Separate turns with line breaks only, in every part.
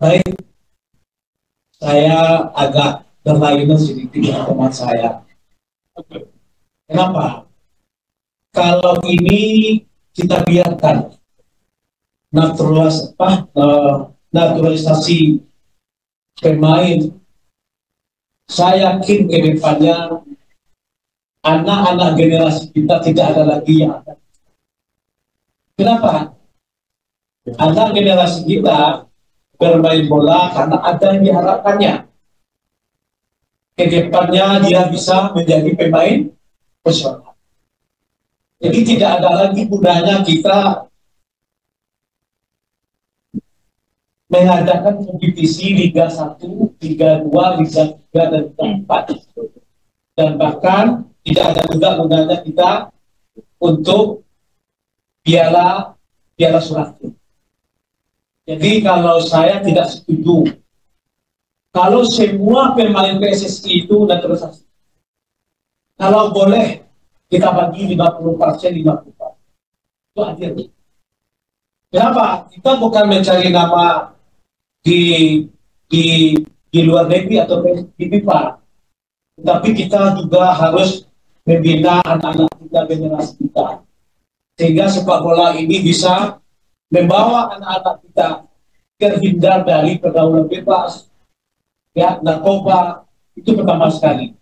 Baik, saya agak terlalu sedikit dengan teman saya. Kenapa? Kalau ini kita biarkan naturalisasi pemain, saya yakin ke depannya anak-anak generasi kita tidak ada lagi yang akan. Kenapa? Anak generasi kita bermain bola karena ada yang diharapkannya. Ke depannya dia bisa menjadi pemain profesional. Jadi tidak ada lagi gunanya kita mengadakan kompetisi Liga 1, Liga 2, Liga 3, dan Liga 4. Dan bahkan tidak ada juga gunanya kita untuk piala Suratin. Jadi kalau saya tidak setuju kalau semua pemain PSSI itu naturalisasi. Kalau boleh kita bagi 50%, 50%. Itu adil. Kenapa? Kita bukan mencari nama di luar negeri atau di FIFA. Tapi kita juga harus membina anak-anak kita, generasi kita. Sehingga sepak bola ini bisa membawa anak-anak kita terhindar dari pergaulan bebas, ya, narkoba. Itu pertama sekali.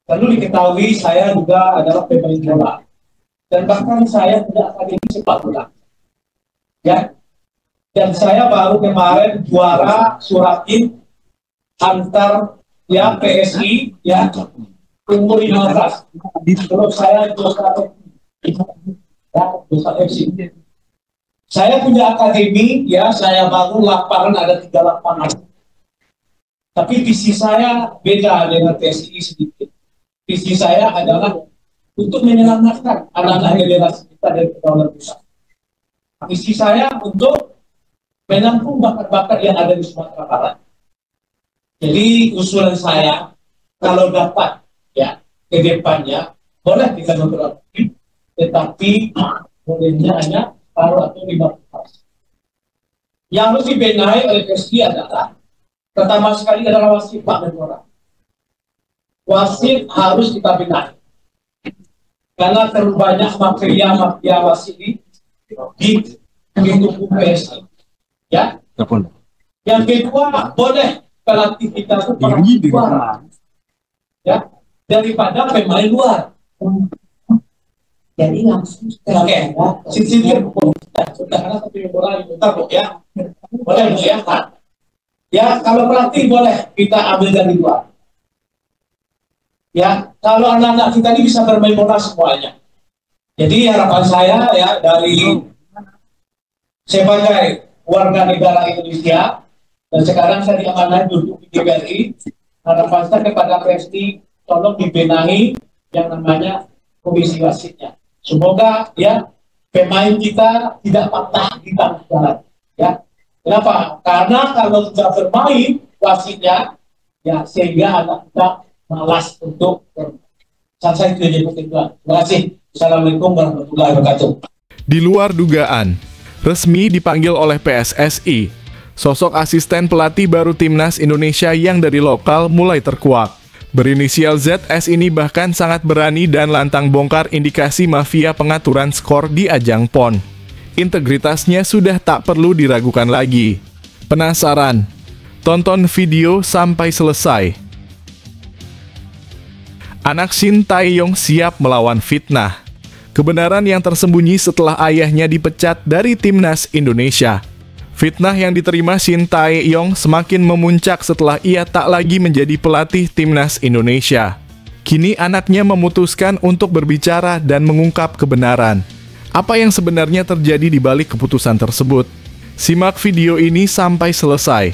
Lalu diketahui saya juga adalah pemain bola. Dan bahkan saya tidak akademi sepak bola. Ya. Dan saya baru kemarin juara Suratin antar ya PSI ya umur 15. Terus saya juara FC. Saya punya akademi, ya, saya bangun lapangan, ada 3 lapangan. Tapi visi saya beda dengan PSI sedikit. Visi saya adalah untuk menyelamatkan anak-anak generasi kita dari pergaulan besar. Visi saya untuk menampung bakat-bakat yang ada di Sumatera Barat. Jadi usulan saya, kalau dapat ya ke depannya, boleh kita memperbaiki, tetapi bolehnya hanya paruh atau 50%. Yang harus dibenahi oleh PSI adalah pertama sekali adalah wasit Pak Menpora. Wasit harus kita benahi karena terlalu banyak mafia wasit di tubuh PSI. Ya. Yang kedua, boleh pelatih kita itu luar, ya, daripada pemain luar. Jadi langsung oke, sudah ya, boleh ya. Ya, kalau pelatih boleh kita ambil dari luar. Ya, kalau anak-anak kita ini bisa bermain bola semuanya. Jadi harapan saya ya dari sebagai warga negara Indonesia dan sekarang saya diamanai duduk di TVRI, harapan saya kepada PSI tolong dibenahi yang namanya komisi wasitnya. Semoga ya pemain kita tidak patah di tengah jalan. Ya, kenapa? Karena kalau tidak bermain wasitnya, ya sehingga anak kita malas untuk bermain. Saya itu jadi pertimbangan. Terima kasih. Assalamualaikum warahmatullahi wabarakatuh.
Di luar dugaan, resmi dipanggil oleh PSSI. Sosok asisten pelatih baru Timnas Indonesia yang dari lokal mulai terkuak. Berinisial ZS ini bahkan sangat berani dan lantang bongkar indikasi mafia pengaturan skor di ajang PON. Integritasnya sudah tak perlu diragukan lagi. Penasaran? Tonton video sampai selesai. Anak Shin Tae-yong siap melawan fitnah. Kebenaran yang tersembunyi setelah ayahnya dipecat dari Timnas Indonesia. Fitnah yang diterima Shin Tae-yong semakin memuncak setelah ia tak lagi menjadi pelatih Timnas Indonesia. Kini anaknya memutuskan untuk berbicara dan mengungkap kebenaran. Apa yang sebenarnya terjadi di balik keputusan tersebut? Simak video ini sampai selesai.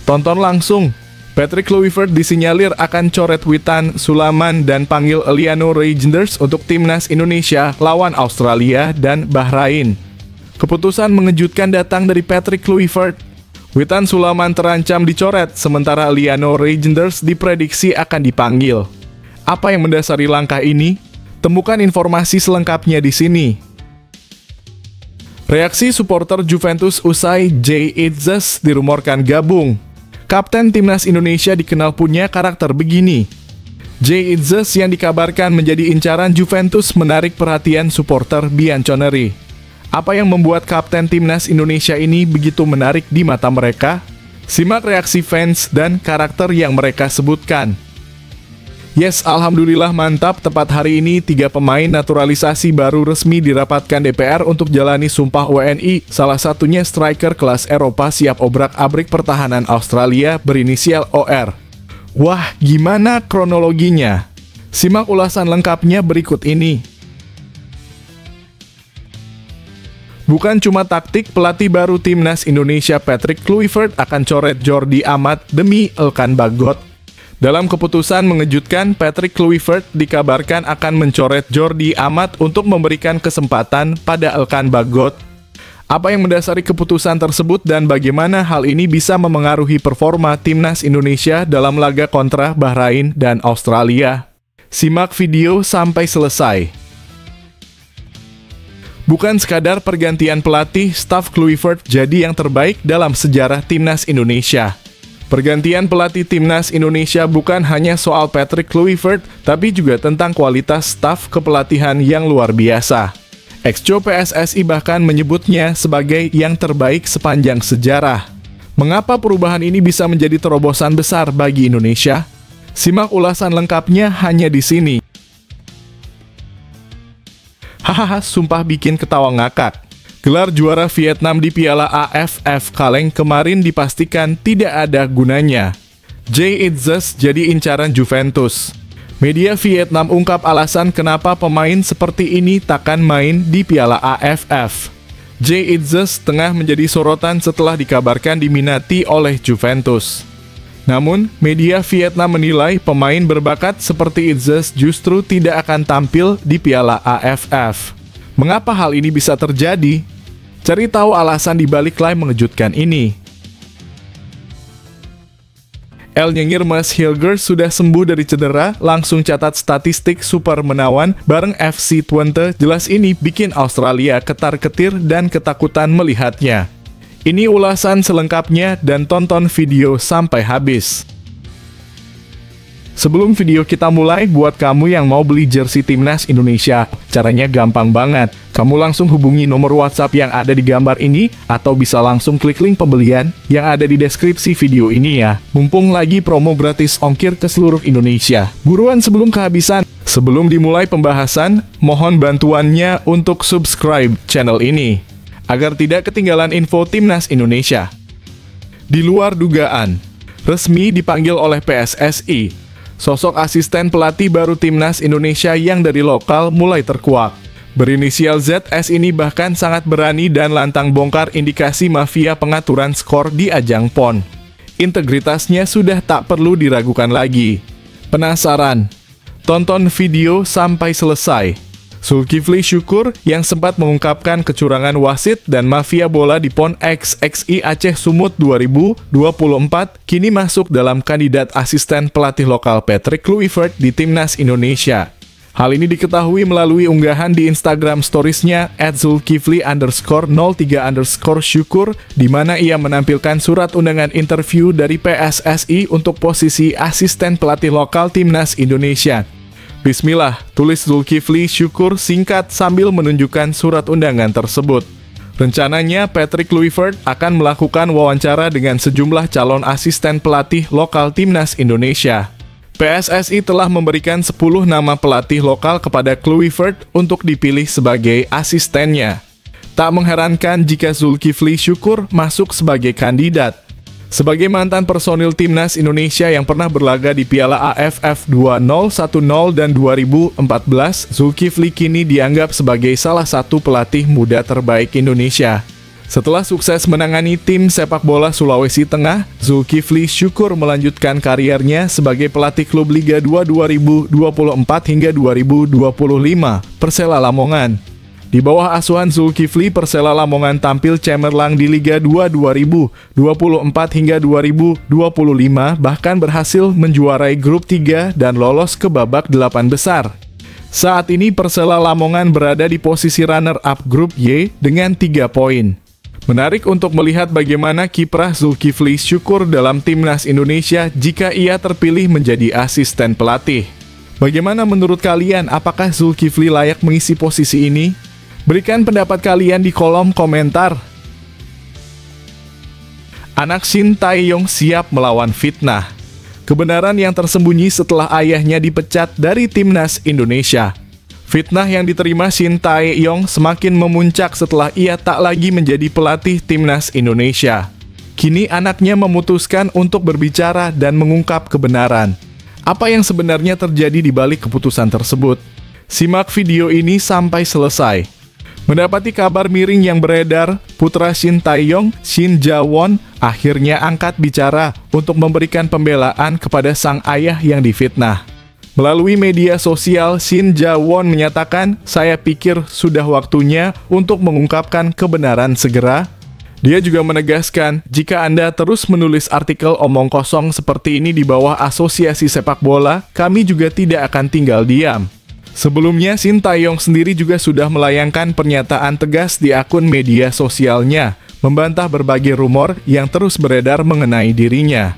Tonton langsung. Patrick Kluivert disinyalir akan coret Witan Sulaiman dan panggil Liano Reijnders untuk Timnas Indonesia lawan Australia dan Bahrain. Keputusan mengejutkan datang dari Patrick Kluivert. Witan Sulaiman terancam dicoret, sementara Liano Reijnders diprediksi akan dipanggil. Apa yang mendasari langkah ini? Temukan informasi selengkapnya di sini. Reaksi supporter Juventus usai Jay Itzes dirumorkan gabung. Kapten Timnas Indonesia dikenal punya karakter begini. Jay Itzes yang dikabarkan menjadi incaran Juventus menarik perhatian supporter Bianconeri. Apa yang membuat Kapten Timnas Indonesia ini begitu menarik di mata mereka? Simak reaksi fans dan karakter yang mereka sebutkan. Yes, alhamdulillah mantap, tepat hari ini 3 pemain naturalisasi baru resmi dirapatkan DPR untuk jalani sumpah WNI, salah satunya striker kelas Eropa siap obrak-abrik pertahanan Australia berinisial OR. Wah, gimana kronologinya? Simak ulasan lengkapnya berikut ini. Bukan cuma taktik, pelatih baru Timnas Indonesia Patrick Kluivert akan coret Jordi Amat demi Elkan Bagot. Dalam keputusan mengejutkan, Patrick Kluivert dikabarkan akan mencoret Jordi Amat untuk memberikan kesempatan pada Elkan Bagot. Apa yang mendasari keputusan tersebut dan bagaimana hal ini bisa memengaruhi performa Timnas Indonesia dalam laga kontra Bahrain dan Australia? Simak video sampai selesai. Bukan sekadar pergantian pelatih, staf Kluivert jadi yang terbaik dalam sejarah Timnas Indonesia. Pergantian pelatih Timnas Indonesia bukan hanya soal Patrick Kluivert, tapi juga tentang kualitas staf kepelatihan yang luar biasa. Ex-co PSSI bahkan menyebutnya sebagai yang terbaik sepanjang sejarah. Mengapa perubahan ini bisa menjadi terobosan besar bagi Indonesia? Simak ulasan lengkapnya hanya di sini. Hahaha, sumpah bikin ketawa ngakak. Gelar juara Vietnam di Piala AFF kaleng kemarin dipastikan tidak ada gunanya. Jay Itzes jadi incaran Juventus. Media Vietnam ungkap alasan kenapa pemain seperti ini takkan main di Piala AFF. Jay Itzes tengah menjadi sorotan setelah dikabarkan diminati oleh Juventus. Namun, media Vietnam menilai pemain berbakat seperti Itzes justru tidak akan tampil di Piala AFF. Mengapa hal ini bisa terjadi? Cari tahu alasan di balik klaim mengejutkan ini. El Nyengir Hilger sudah sembuh dari cedera, langsung catat statistik super menawan bareng FC Twente. Jelas ini bikin Australia ketar-ketir dan ketakutan melihatnya. Ini ulasan selengkapnya dan tonton video sampai habis. Sebelum video kita mulai, buat kamu yang mau beli jersey Timnas Indonesia, caranya gampang banget. Kamu langsung hubungi nomor WhatsApp yang ada di gambar ini, atau bisa langsung klik link pembelian yang ada di deskripsi video ini ya. Mumpung lagi promo gratis ongkir ke seluruh Indonesia. Buruan sebelum kehabisan. Sebelum dimulai pembahasan, mohon bantuannya untuk subscribe channel ini, agar tidak ketinggalan info Timnas Indonesia. Di luar dugaan, resmi dipanggil oleh PSSI. Sosok asisten pelatih baru Timnas Indonesia yang dari lokal mulai terkuak. Berinisial ZS ini bahkan sangat berani dan lantang bongkar indikasi mafia pengaturan skor di ajang PON. Integritasnya sudah tak perlu diragukan lagi. Penasaran? Tonton video sampai selesai. Zulkifli Syukur yang sempat mengungkapkan kecurangan wasit dan mafia bola di PON XXI Aceh Sumut 2024 kini masuk dalam kandidat asisten pelatih lokal Patrick Kluivert di Timnas Indonesia. Hal ini diketahui melalui unggahan di Instagram Stories-nya @zulkifli_03_syukur di mana ia menampilkan surat undangan interview dari PSSI untuk posisi asisten pelatih lokal Timnas Indonesia. Bismillah, tulis Zulkifli Syukur singkat sambil menunjukkan surat undangan tersebut. Rencananya, Patrick Kluivert akan melakukan wawancara dengan sejumlah calon asisten pelatih lokal Timnas Indonesia. PSSI telah memberikan 10 nama pelatih lokal kepada Kluivert untuk dipilih sebagai asistennya. Tak mengherankan jika Zulkifli Syukur masuk sebagai kandidat. Sebagai mantan personil Timnas Indonesia yang pernah berlaga di Piala AFF 2010 dan 2014, Zulkifli kini dianggap sebagai salah satu pelatih muda terbaik Indonesia. Setelah sukses menangani tim sepak bola Sulawesi Tengah, Zulkifli Syukur melanjutkan kariernya sebagai pelatih klub Liga 2 2024 hingga 2025, Persela Lamongan. Di bawah asuhan Zulkifli, Persela Lamongan tampil cemerlang di Liga 2 2024 hingga 2025, bahkan berhasil menjuarai grup 3 dan lolos ke babak 8 besar. Saat ini Persela Lamongan berada di posisi runner-up grup Y dengan 3 poin. Menarik untuk melihat bagaimana kiprah Zulkifli Syukur dalam timnas Indonesia jika ia terpilih menjadi asisten pelatih. Bagaimana menurut kalian, apakah Zulkifli layak mengisi posisi ini? Berikan pendapat kalian di kolom komentar. Anak Shin Tae-yong siap melawan fitnah. Kebenaran yang tersembunyi setelah ayahnya dipecat dari timnas Indonesia. Fitnah yang diterima Shin Tae-yong semakin memuncak setelah ia tak lagi menjadi pelatih timnas Indonesia. Kini anaknya memutuskan untuk berbicara dan mengungkap kebenaran. Apa yang sebenarnya terjadi di balik keputusan tersebut? Simak video ini sampai selesai. Mendapati kabar miring yang beredar, putra Shin Tae-yong, Shin Ja-won, akhirnya angkat bicara untuk memberikan pembelaan kepada sang ayah yang difitnah. Melalui media sosial, Shin Ja-won menyatakan, "Saya pikir sudah waktunya untuk mengungkapkan kebenaran segera." Dia juga menegaskan, jika Anda terus menulis artikel omong kosong seperti ini di bawah asosiasi sepak bola, kami juga tidak akan tinggal diam. Sebelumnya, Shin Tae-yong sendiri juga sudah melayangkan pernyataan tegas di akun media sosialnya, membantah berbagai rumor yang terus beredar mengenai dirinya.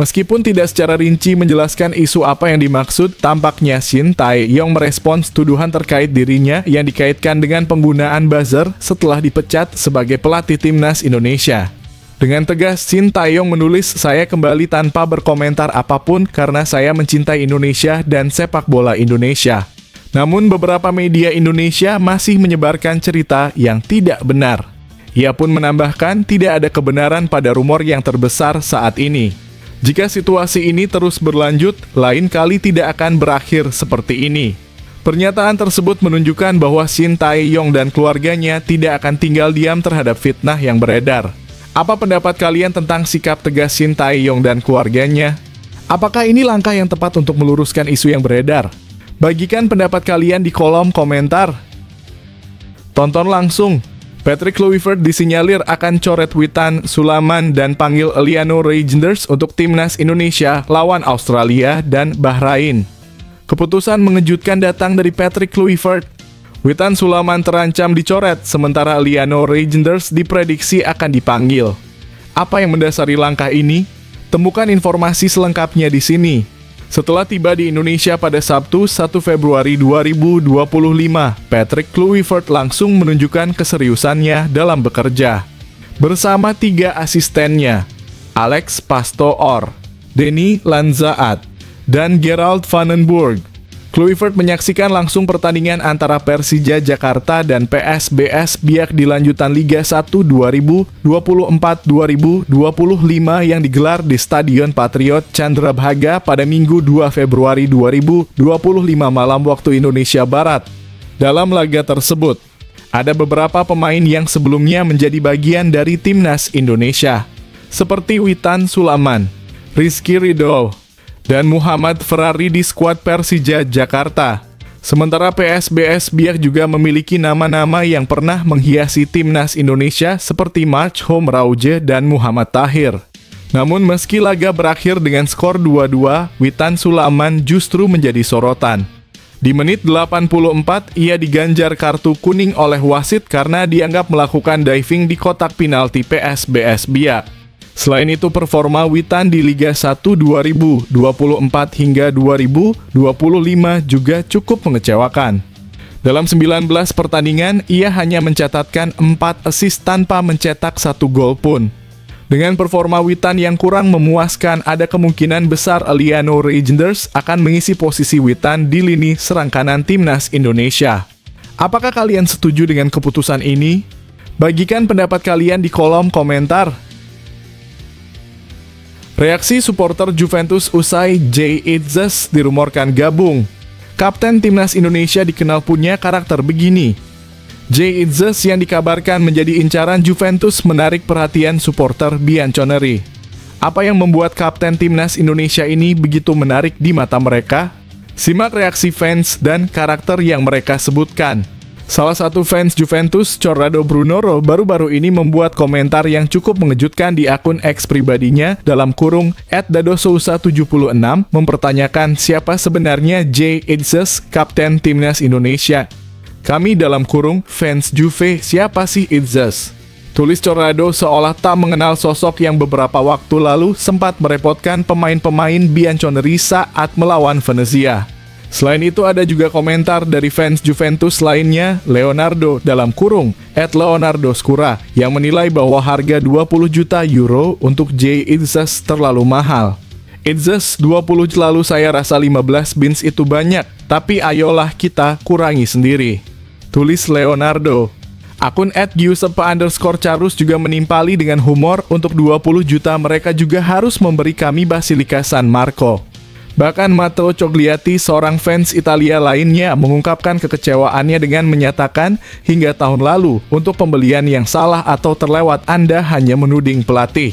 Meskipun tidak secara rinci menjelaskan isu apa yang dimaksud, tampaknya Shin Tae-yong merespons tuduhan terkait dirinya yang dikaitkan dengan penggunaan buzzer setelah dipecat sebagai pelatih timnas Indonesia. Dengan tegas, Shin Tae-yong menulis, "Saya kembali tanpa berkomentar apapun karena saya mencintai Indonesia dan sepak bola Indonesia." Namun beberapa media Indonesia masih menyebarkan cerita yang tidak benar. Ia pun menambahkan tidak ada kebenaran pada rumor yang terbesar saat ini. Jika situasi ini terus berlanjut, lain kali tidak akan berakhir seperti ini. Pernyataan tersebut menunjukkan bahwa Shin Tae-yong dan keluarganya tidak akan tinggal diam terhadap fitnah yang beredar. Apa pendapat kalian tentang sikap tegas Shin Tae-yong dan keluarganya? Apakah ini langkah yang tepat untuk meluruskan isu yang beredar? Bagikan pendapat kalian di kolom komentar. Tonton langsung. Patrick Kluivert disinyalir akan coret Witan Sulaiman dan panggil Eliano Reijnders untuk timnas Indonesia lawan Australia dan Bahrain. Keputusan mengejutkan datang dari Patrick Kluivert. Witan Sulaiman terancam dicoret, sementara Eliano Reijnders diprediksi akan dipanggil. Apa yang mendasari langkah ini? Temukan informasi selengkapnya di sini. Setelah tiba di Indonesia pada Sabtu 1 Februari 2025, Patrick Kluivert langsung menunjukkan keseriusannya dalam bekerja. Bersama 3 asistennya, Alex Pastoor, Denny Lanzaat, dan Gerald Vandenburg, Kluivert menyaksikan langsung pertandingan antara Persija Jakarta dan PSBS Biak di lanjutan Liga 1 2024-2025 yang digelar di Stadion Patriot Candrabhaga pada Minggu 2 Februari 2025 malam waktu Indonesia Barat. Dalam laga tersebut, ada beberapa pemain yang sebelumnya menjadi bagian dari timnas Indonesia, seperti Witan Sulaiman, Rizky Ridho, dan Muhammad Ferrari di skuad Persija Jakarta. Sementara PSBS Biak juga memiliki nama-nama yang pernah menghiasi timnas Indonesia seperti Marchhom Rauje dan Muhammad Tahir. Namun meski laga berakhir dengan skor 2-2, Witan Sulaiman justru menjadi sorotan. Di menit 84, ia diganjar kartu kuning oleh wasit karena dianggap melakukan diving di kotak penalti PSBS Biak. Selain itu, performa Witan di Liga 1 2024 hingga 2025 juga cukup mengecewakan. Dalam 19 pertandingan, ia hanya mencatatkan 4 assist tanpa mencetak 1 gol pun. Dengan performa Witan yang kurang memuaskan, ada kemungkinan besar Eliano Reijnders akan mengisi posisi Witan di lini serang kanan timnas Indonesia. Apakah kalian setuju dengan keputusan ini? Bagikan pendapat kalian di kolom komentar. Reaksi supporter Juventus usai Jay Itzes dirumorkan gabung. Kapten timnas Indonesia dikenal punya karakter begini. Jay Itzes yang dikabarkan menjadi incaran Juventus menarik perhatian supporter Bianconeri. Apa yang membuat kapten timnas Indonesia ini begitu menarik di mata mereka? Simak reaksi fans dan karakter yang mereka sebutkan. Salah satu fans Juventus, Corrado Brunoro, baru-baru ini membuat komentar yang cukup mengejutkan di akun X pribadinya dalam kurung @dadosousa76 mempertanyakan siapa sebenarnya Jay Itzes, kapten timnas Indonesia. Kami dalam kurung fans Juve, siapa sih Itzes? Tulis Corrado seolah tak mengenal sosok yang beberapa waktu lalu sempat merepotkan pemain-pemain Bianconeri saat melawan Venezia. Selain itu ada juga komentar dari fans Juventus lainnya, Leonardo dalam kurung @leonardoskura, yang menilai bahwa harga 20 juta euro untuk Jay Itzes terlalu mahal. Itzes 20 lalu saya rasa 15 bins itu banyak, tapi ayolah kita kurangi sendiri. Tulis Leonardo. Akun @giuseppe_carus juga menimpali dengan humor, untuk 20 juta mereka juga harus memberi kami Basilica San Marco. Bahkan Matteo Cogliati, seorang fans Italia lainnya, mengungkapkan kekecewaannya dengan menyatakan hingga tahun lalu untuk pembelian yang salah atau terlewat Anda hanya menuding pelatih.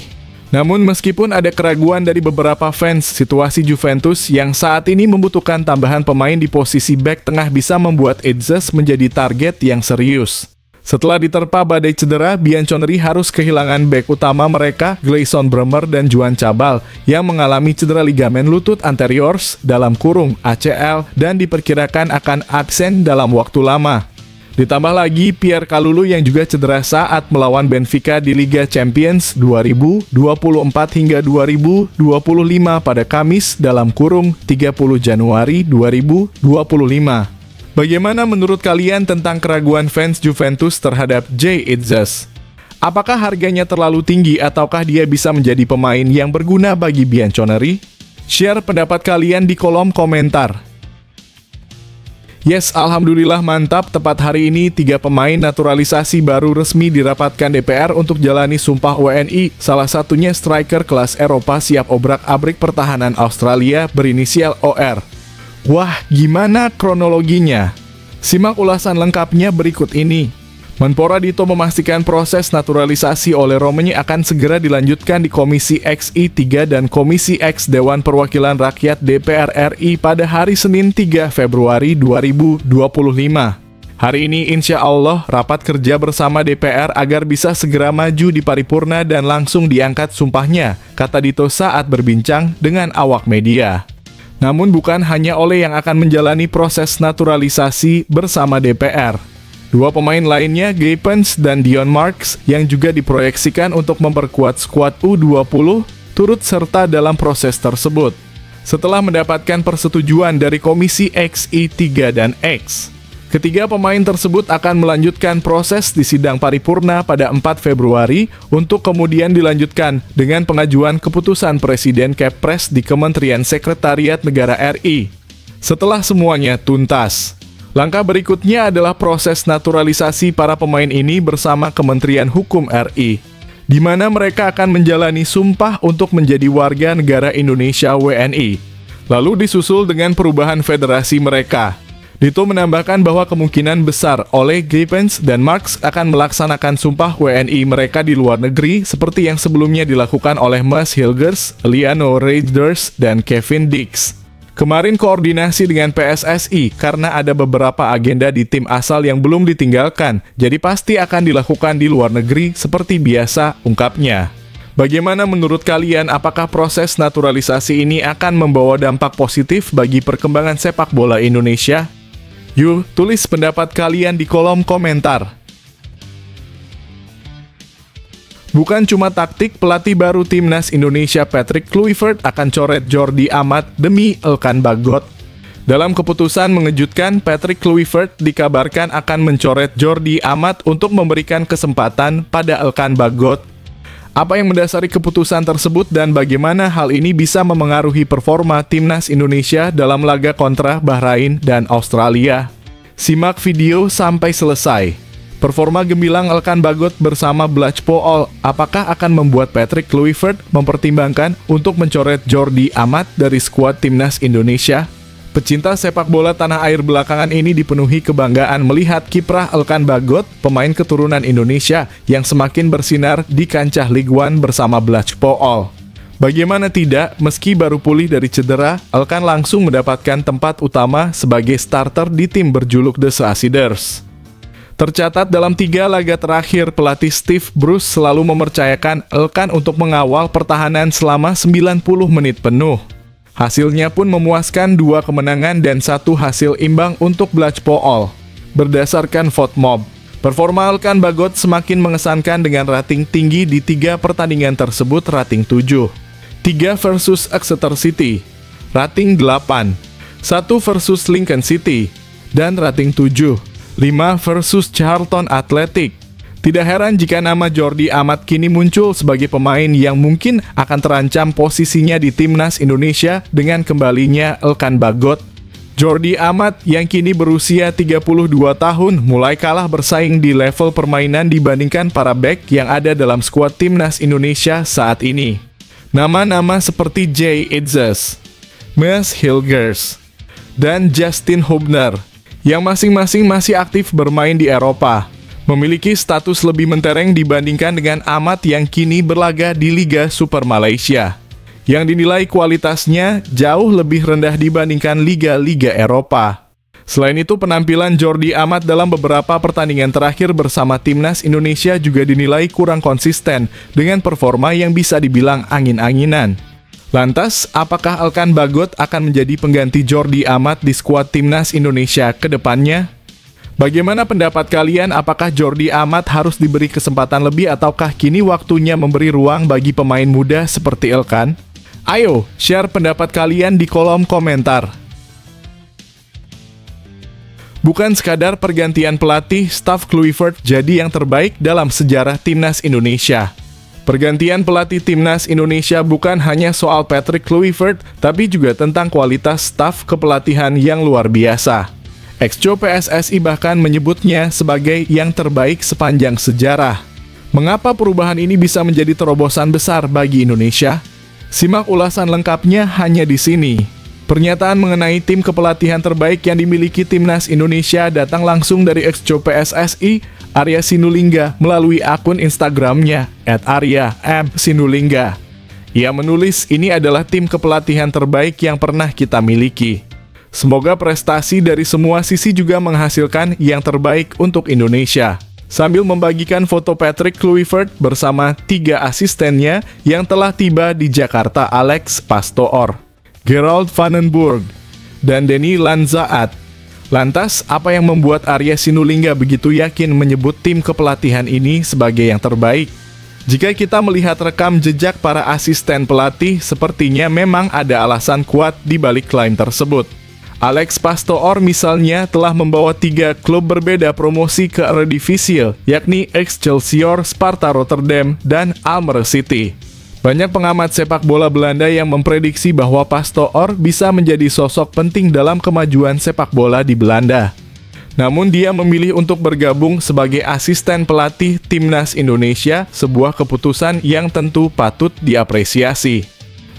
Namun meskipun ada keraguan dari beberapa fans, situasi Juventus yang saat ini membutuhkan tambahan pemain di posisi bek tengah bisa membuat Itzes menjadi target yang serius. Setelah diterpa badai cedera, Bianconeri harus kehilangan bek utama mereka, Gleison Bremer dan Juan Cabal, yang mengalami cedera ligamen lutut anteriors dalam kurung ACL dan diperkirakan akan absen dalam waktu lama. Ditambah lagi Pierre Kalulu yang juga cedera saat melawan Benfica di Liga Champions 2024 hingga 2025 pada Kamis dalam kurung 30 Januari 2025. Bagaimana menurut kalian tentang keraguan fans Juventus terhadap Jay Itzes? Apakah harganya terlalu tinggi ataukah dia bisa menjadi pemain yang berguna bagi Bianconeri? Share pendapat kalian di kolom komentar. Yes, alhamdulillah mantap, tepat hari ini 3 pemain naturalisasi baru resmi dirapatkan DPR untuk jalani sumpah WNI, salah satunya striker kelas Eropa siap obrak-abrik pertahanan Australia berinisial OR. Wah, gimana kronologinya? Simak ulasan lengkapnya berikut ini. Menpora Dito memastikan proses naturalisasi oleh Romeni akan segera dilanjutkan di Komisi X I3 dan Komisi X Dewan Perwakilan Rakyat DPR RI pada hari Senin 3 Februari 2025. Hari ini insya Allah rapat kerja bersama DPR agar bisa segera maju di paripurna dan langsung diangkat sumpahnya, kata Dito saat berbincang dengan awak media. Namun bukan hanya Ole yang akan menjalani proses naturalisasi bersama DPR. 2 pemain lainnya, Gapens dan Dion Marks, yang juga diproyeksikan untuk memperkuat skuad U20, turut serta dalam proses tersebut. Setelah mendapatkan persetujuan dari Komisi X, I3, dan X, ketiga pemain tersebut akan melanjutkan proses di sidang paripurna pada 4 Februari untuk kemudian dilanjutkan dengan pengajuan keputusan Presiden Kepres di Kementerian Sekretariat Negara RI. Setelah semuanya tuntas, langkah berikutnya adalah proses naturalisasi para pemain ini bersama Kementerian Hukum RI, di mana mereka akan menjalani sumpah untuk menjadi warga negara Indonesia WNI, lalu disusul dengan perubahan federasi mereka. Dito menambahkan bahwa kemungkinan besar Ole, Gapens, dan Marks akan melaksanakan sumpah WNI mereka di luar negeri seperti yang sebelumnya dilakukan oleh Mas Hilgers, Liano Reinders, dan Kevin Dix. Kemarin koordinasi dengan PSSI karena ada beberapa agenda di tim asal yang belum ditinggalkan, jadi pasti akan dilakukan di luar negeri seperti biasa, ungkapnya. Bagaimana menurut kalian, apakah proses naturalisasi ini akan membawa dampak positif bagi perkembangan sepak bola Indonesia? Yuk, tulis pendapat kalian di kolom komentar. Bukan cuma taktik, pelatih baru timnas Indonesia Patrick Kluivert akan coret Jordi Amat demi Elkan Bagot. Dalam keputusan mengejutkan, Patrick Kluivert dikabarkan akan mencoret Jordi Amat untuk memberikan kesempatan pada Elkan Bagot. Apa yang mendasari keputusan tersebut dan bagaimana hal ini bisa memengaruhi performa timnas Indonesia dalam laga kontra Bahrain dan Australia? Simak video sampai selesai. Performa gemilang Elkan Bagot bersama Blach Pool apakah akan membuat Patrick Kluivert mempertimbangkan untuk mencoret Jordi Amat dari skuad timnas Indonesia? Pecinta sepak bola tanah air belakangan ini dipenuhi kebanggaan melihat kiprah Elkan Bagot, pemain keturunan Indonesia yang semakin bersinar di kancah Ligue 1 bersama Blach Pool. Bagaimana tidak, meski baru pulih dari cedera, Elkan langsung mendapatkan tempat utama sebagai starter di tim berjuluk The Saciders. Tercatat dalam 3 laga terakhir, pelatih Steve Bruce selalu mempercayakan Elkan untuk mengawal pertahanan selama 90 menit penuh. Hasilnya pun memuaskan, 2 kemenangan dan 1 hasil imbang untuk Blackpool. Berdasarkan VoteMob, performa Elkan Bagot semakin mengesankan dengan rating tinggi di 3 pertandingan tersebut, rating 7. 3 versus Exeter City, rating 8. 1 versus Lincoln City, dan rating 7. 5 versus Charlton Athletic. Tidak heran jika nama Jordi Amat kini muncul sebagai pemain yang mungkin akan terancam posisinya di Timnas Indonesia dengan kembalinya Elkan Bagot. Jordi Amat yang kini berusia 32 tahun mulai kalah bersaing di level permainan dibandingkan para bek yang ada dalam skuad Timnas Indonesia saat ini. Nama-nama seperti Jay Itzes, Maes Hilgers, dan Justin Hubner yang masing-masing masih aktif bermain di Eropa, memiliki status lebih mentereng dibandingkan dengan Amat yang kini berlaga di Liga Super Malaysia, yang dinilai kualitasnya jauh lebih rendah dibandingkan liga-liga Eropa. Selain itu, penampilan Jordi Amat dalam beberapa pertandingan terakhir bersama Timnas Indonesia juga dinilai kurang konsisten dengan performa yang bisa dibilang angin-anginan. Lantas, apakah Elkan Bagot akan menjadi pengganti Jordi Amat di skuad Timnas Indonesia ke depannya? Bagaimana pendapat kalian? Apakah Jordi Amat harus diberi kesempatan lebih ataukah kini waktunya memberi ruang bagi pemain muda seperti Elkan? Ayo, share pendapat kalian di kolom komentar. Bukan sekadar pergantian pelatih, staf Kluivert jadi yang terbaik dalam sejarah Timnas Indonesia. Pergantian pelatih Timnas Indonesia bukan hanya soal Patrick Kluivert, tapi juga tentang kualitas staf kepelatihan yang luar biasa. Ex-Co PSSI bahkan menyebutnya sebagai yang terbaik sepanjang sejarah. Mengapa perubahan ini bisa menjadi terobosan besar bagi Indonesia? Simak ulasan lengkapnya hanya di sini. Pernyataan mengenai tim kepelatihan terbaik yang dimiliki Timnas Indonesia datang langsung dari ex-Co PSSI, Arya Sinulinga, melalui akun Instagramnya, @arya_m_sinulinga. Ia menulis, ini adalah tim kepelatihan terbaik yang pernah kita miliki. Semoga prestasi dari semua sisi juga menghasilkan yang terbaik untuk Indonesia. Sambil membagikan foto Patrick Kluivert bersama 3 asistennya yang telah tiba di Jakarta, Alex Pastoor, Gerald Vandenburg, dan Denny Lanzaat. Lantas, apa yang membuat Arya Sinulinga begitu yakin menyebut tim kepelatihan ini sebagai yang terbaik? Jika kita melihat rekam jejak para asisten pelatih, sepertinya memang ada alasan kuat di balik klaim tersebut. Alex Pastoor misalnya telah membawa 3 klub berbeda promosi ke Eredivisie, yakni Excelsior, Sparta Rotterdam, dan Almere City. Banyak pengamat sepak bola Belanda yang memprediksi bahwa Pastoor bisa menjadi sosok penting dalam kemajuan sepak bola di Belanda. Namun dia memilih untuk bergabung sebagai asisten pelatih Timnas Indonesia, sebuah keputusan yang tentu patut diapresiasi.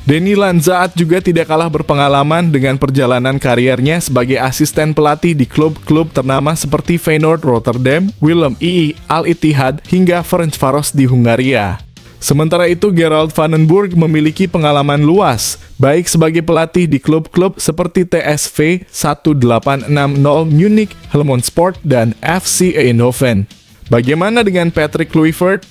Denny Lanzaat juga tidak kalah berpengalaman dengan perjalanan kariernya sebagai asisten pelatih di klub-klub ternama seperti Feyenoord Rotterdam, Willem II, Al-Ittihad, hingga Ferencváros di Hungaria. Sementara itu, Gerald Vandenburg memiliki pengalaman luas, baik sebagai pelatih di klub-klub seperti TSV 1860 Munich, Helmond Sport, dan FC Eindhoven. Bagaimana dengan Patrick Kluivert?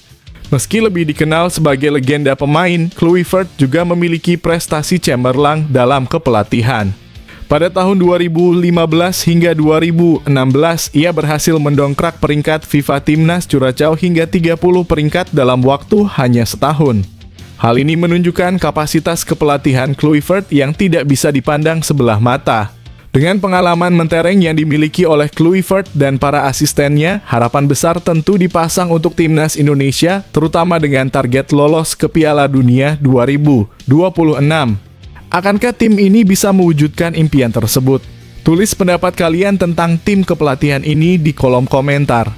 Meski lebih dikenal sebagai legenda pemain, Kluivert juga memiliki prestasi cemerlang dalam kepelatihan. Pada tahun 2015 hingga 2016, ia berhasil mendongkrak peringkat FIFA Timnas Curaçao hingga 30 peringkat dalam waktu hanya setahun. Hal ini menunjukkan kapasitas kepelatihan Kluivert yang tidak bisa dipandang sebelah mata. Dengan pengalaman mentereng yang dimiliki oleh Kluivert dan para asistennya, harapan besar tentu dipasang untuk Timnas Indonesia, terutama dengan target lolos ke Piala Dunia 2026. Akankah tim ini bisa mewujudkan impian tersebut? Tulis pendapat kalian tentang tim kepelatihan ini di kolom komentar.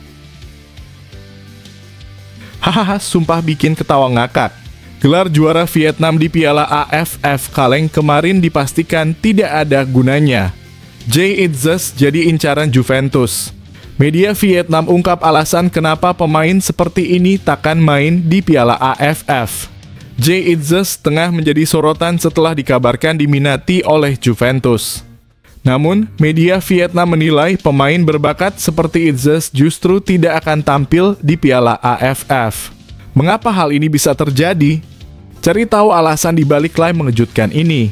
Hahaha, sumpah bikin ketawa ngakak. Gelar juara Vietnam di Piala AFF kaleng kemarin dipastikan tidak ada gunanya. Jay Itzes jadi incaran Juventus. Media Vietnam ungkap alasan kenapa pemain seperti ini takkan main di Piala AFF. Jay Itzes tengah menjadi sorotan setelah dikabarkan diminati oleh Juventus. Namun, media Vietnam menilai pemain berbakat seperti Itzes justru tidak akan tampil di Piala AFF. Mengapa hal ini bisa terjadi? Cari tahu alasan di balik klaim mengejutkan ini.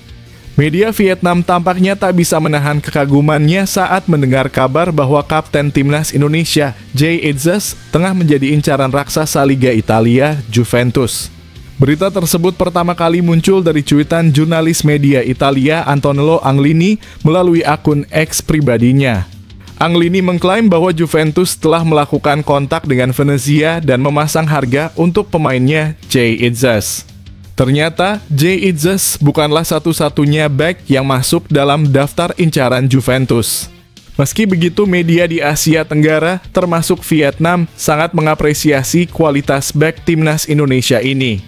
Media Vietnam tampaknya tak bisa menahan kekagumannya saat mendengar kabar bahwa kapten timnas Indonesia, Jay Itzes, tengah menjadi incaran raksasa Liga Italia, Juventus. Berita tersebut pertama kali muncul dari cuitan jurnalis media Italia Antonello Anglini melalui akun X pribadinya. Anglini mengklaim bahwa Juventus telah melakukan kontak dengan Venezia dan memasang harga untuk pemainnya Jay Itzes. Ternyata, Jay Itzes bukanlah satu-satunya bek yang masuk dalam daftar incaran Juventus. Meski begitu, media di Asia Tenggara, termasuk Vietnam, sangat mengapresiasi kualitas bek timnas Indonesia ini.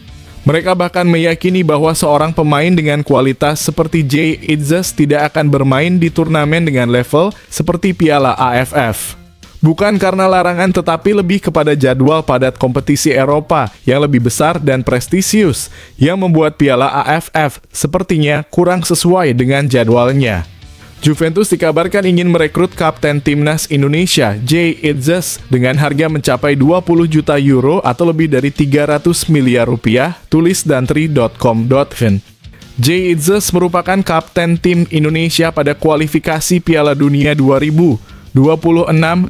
Mereka bahkan meyakini bahwa seorang pemain dengan kualitas seperti Jay Itzes tidak akan bermain di turnamen dengan level seperti Piala AFF. Bukan karena larangan, tetapi lebih kepada jadwal padat kompetisi Eropa yang lebih besar dan prestisius yang membuat Piala AFF sepertinya kurang sesuai dengan jadwalnya. Juventus dikabarkan ingin merekrut kapten timnas Indonesia, Jay Itzes, dengan harga mencapai 20 juta euro atau lebih dari 300 miliar rupiah, tulis dantri.com.vn. Jay Itzes merupakan kapten tim Indonesia pada kualifikasi Piala Dunia 2026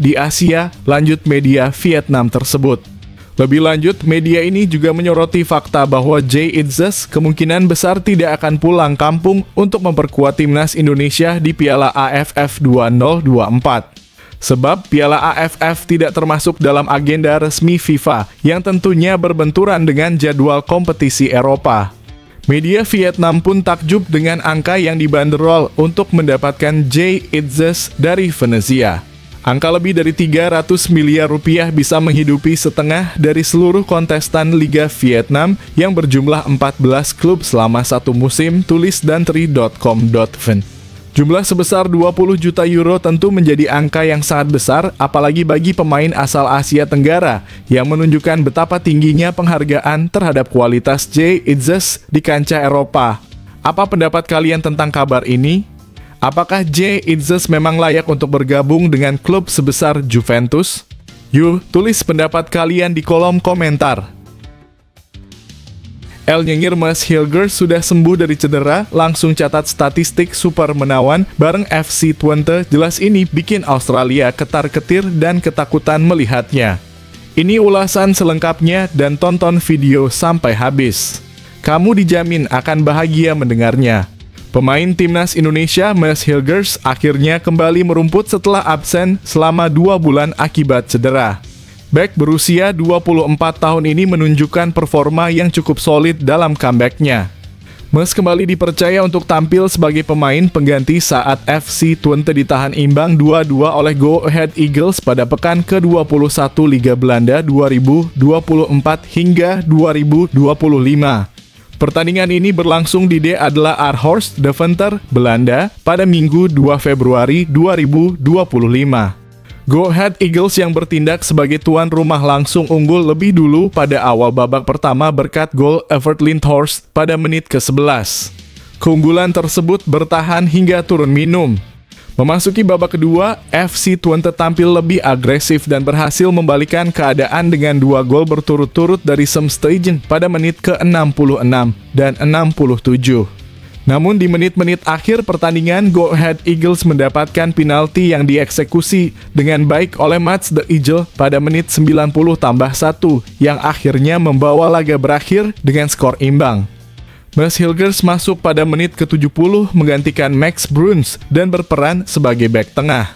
di Asia, lanjut media Vietnam tersebut. Lebih lanjut, media ini juga menyoroti fakta bahwa Jay Itzes kemungkinan besar tidak akan pulang kampung untuk memperkuat timnas Indonesia di Piala AFF 2024. Sebab Piala AFF tidak termasuk dalam agenda resmi FIFA yang tentunya berbenturan dengan jadwal kompetisi Eropa. Media Vietnam pun takjub dengan angka yang dibanderol untuk mendapatkan Jay Itzes dari Venezia. Angka lebih dari 300 miliar rupiah bisa menghidupi setengah dari seluruh kontestan Liga Vietnam yang berjumlah 14 klub selama satu musim, tulis dantri.com.vn. Jumlah sebesar 20 juta euro tentu menjadi angka yang sangat besar, apalagi bagi pemain asal Asia Tenggara, yang menunjukkan betapa tingginya penghargaan terhadap kualitas Jay Itzes di kancah Eropa. Apa pendapat kalian tentang kabar ini? Apakah Jay Itzes memang layak untuk bergabung dengan klub sebesar Juventus? Yuk, tulis pendapat kalian di kolom komentar. El Nyengir Mas Hilgers sudah sembuh dari cedera, langsung catat statistik super menawan bareng FC Twente. Jelas ini bikin Australia ketar-ketir dan ketakutan melihatnya. Ini ulasan selengkapnya dan tonton video sampai habis. Kamu dijamin akan bahagia mendengarnya. Pemain timnas Indonesia Mas Hilgers akhirnya kembali merumput setelah absen selama 2 bulan akibat cedera. Bek berusia 24 tahun ini menunjukkan performa yang cukup solid dalam comeback-nya. Mas kembali dipercaya untuk tampil sebagai pemain pengganti saat FC Twente ditahan imbang 2-2 oleh Go Ahead Eagles pada pekan ke-21 Liga Belanda 2024 hingga 2025. Pertandingan ini berlangsung di De Adelaar-Horst, Deventer, Belanda, pada Minggu 2 Februari 2025. Go Ahead Eagles yang bertindak sebagai tuan rumah langsung unggul lebih dulu pada awal babak pertama berkat gol Evert Lindhorst pada menit ke-11. Keunggulan tersebut bertahan hingga turun minum. Memasuki babak kedua, FC Twente tampil lebih agresif dan berhasil membalikan keadaan dengan 2 gol berturut-turut dari Sam Stegen pada menit ke-66 dan 67. Namun di menit-menit akhir pertandingan, Go Ahead Eagles mendapatkan penalti yang dieksekusi dengan baik oleh Mats de Ijl pada menit 90+1 yang akhirnya membawa laga berakhir dengan skor imbang. Mas Hilgers masuk pada menit ke-70 menggantikan Max Bruns dan berperan sebagai bek tengah.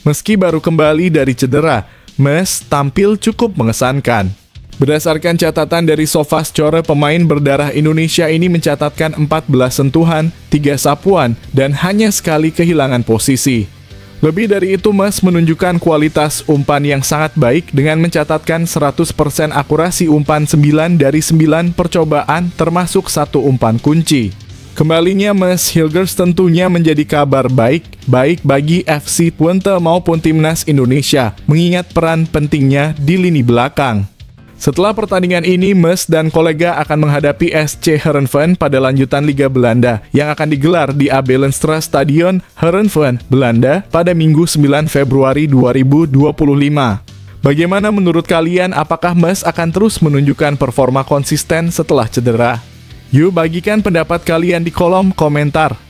Meski baru kembali dari cedera, Mas tampil cukup mengesankan. Berdasarkan catatan dari SofaScore, pemain berdarah Indonesia ini mencatatkan 14 sentuhan, 3 sapuan, dan hanya sekali kehilangan posisi. Lebih dari itu, Mas menunjukkan kualitas umpan yang sangat baik dengan mencatatkan 100% akurasi umpan 9 dari 9 percobaan termasuk 1 umpan kunci. Kembalinya Mas Hilgers tentunya menjadi kabar baik bagi FC Twente maupun timnas Indonesia, mengingat peran pentingnya di lini belakang. Setelah pertandingan ini, Mes dan kolega akan menghadapi SC Heerenveen pada lanjutan Liga Belanda yang akan digelar di Abelenstra Stadion Heerenveen, Belanda pada Minggu 9 Februari 2025. Bagaimana menurut kalian, apakah Mes akan terus menunjukkan performa konsisten setelah cedera? Yuk bagikan pendapat kalian di kolom komentar.